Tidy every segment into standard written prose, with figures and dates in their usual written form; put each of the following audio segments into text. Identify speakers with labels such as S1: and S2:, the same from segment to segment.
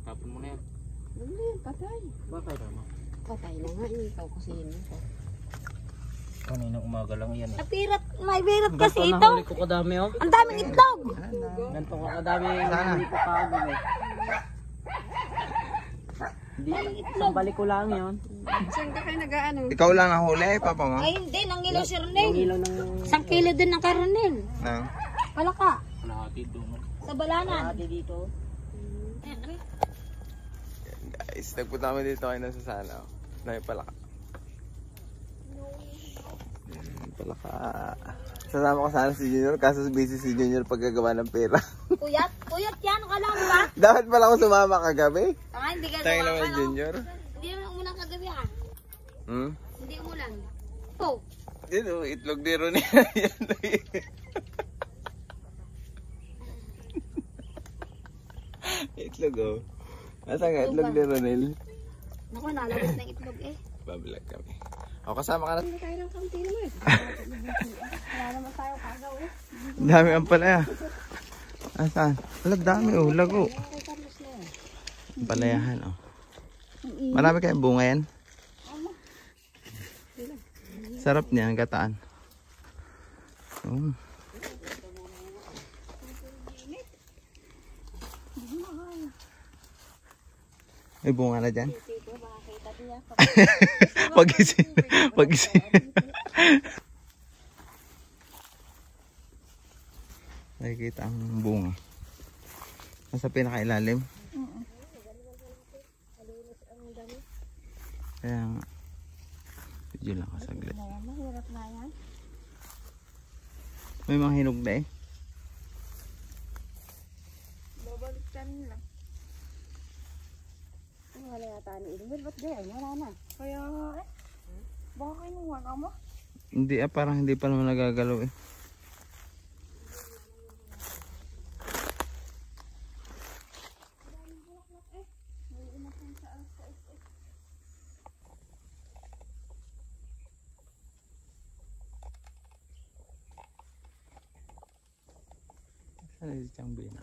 S1: Tapon mo na yan.
S2: Hindi, patay.
S1: Bakit naman?
S2: Patay na nga, ikaw kasi yun.
S1: Kanina umaga lang yan.
S2: Napirat, may birat kasi ito.
S1: Nahuli ko kadami oh.
S2: Ang daming itlog.
S1: Ganito ka kadami nahuli ko kagawin. Hindi, isang balik ko lang yun.
S2: Saan ka kayo nag-ano?
S3: Ikaw lang nahuli, papa mo?
S2: Ay hindi, nangilaw si Ronel.
S1: Nangilaw ng...
S2: 1 kilo din ng karonel.
S3: Nang?
S2: Palaka.
S1: Kalahati doon.
S2: Sa balanan.
S1: Kalahati dito.
S3: Guys, nagpunta kami dito kayo sa sana. Dahil palaka. Palaka. Sasama ko sana si Junior, kaso busy si Junior paggagawa ng pera.
S2: Puyat? Puyat yan, kala mo ba?
S3: Dapat pala ako sumama kagabi.
S2: Ah, hindi ka
S3: Tayo
S2: sumama,
S3: naman,
S2: no?
S3: Junior.
S2: Hindi naman umulan kagabi ha.
S3: Hmm?
S2: Hindi umulan. Oh.
S3: Dito, itlog ni Ronel. Itlog oh. Asa nga itlog ni Ronel?
S2: Naku, nalabas ng itlog eh.
S3: Babalag kami. O, kasama ka na.
S2: Hindi tayo ng kaunti naman. Wala naman tayo kagaw eh.
S3: Ang dami ang palaya. Asan? Wala, dami oh. Lago.
S2: Kay Carlos na yan.
S3: Palayahan oh. Marami kayong bunga yan. Sarap niya ang gataan. Oh. May bunga na dyan. Pag-isip. Pag-isip. Nakikita ang bunga. Nasa pinakailalim. Kaya nga. Video lang kasaglit.
S2: Mahirap na yan.
S3: May mga hinog na eh.
S2: Babalikan lang. Ano wala yata ni Ilmir? Ba't gaya? Wala na. Kaya nga eh. Baka kinuha ka mo?
S3: Hindi parang hindi pa naman nagagalaw eh. Saan si Changbina?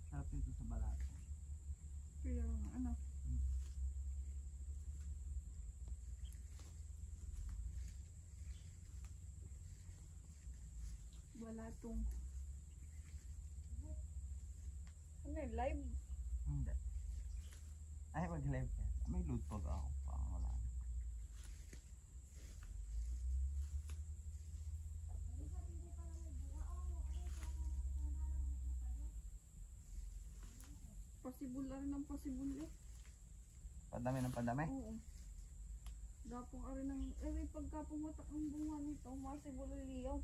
S3: Sarap nito sa balat.
S2: Kaya ano? Wala tong ano yun, live?
S3: Hindi. Ay, mag-live ka. May load pag ako. Parang wala.
S2: Possible lang ng possible eh.
S3: Padami ng padami.
S2: Oo. Gapong ari ng may pagka pumatak ang bunga nito, possible liyaw.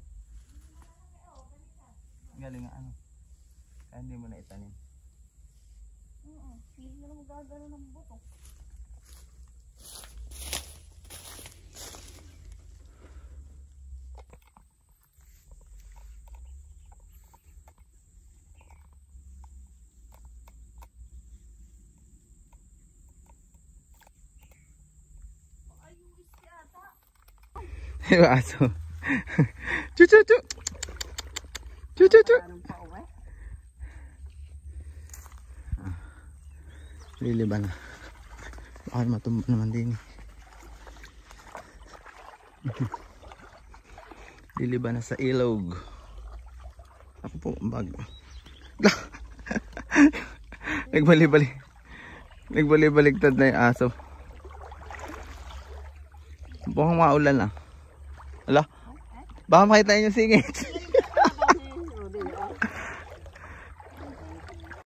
S3: Galing nga ano. Kaya hindi mo na itanim.
S2: Oo, hindi mo na magagano ng buto.
S3: Yung aso. Chu chu chu. Chu chu chu. Liliban na. Baka matumba naman din. Liliban na sa ilog. Ako po, bag. Nagbali-baligtad na yung aso. Bukang maulan na. Ala, baka makita niyo yung singit.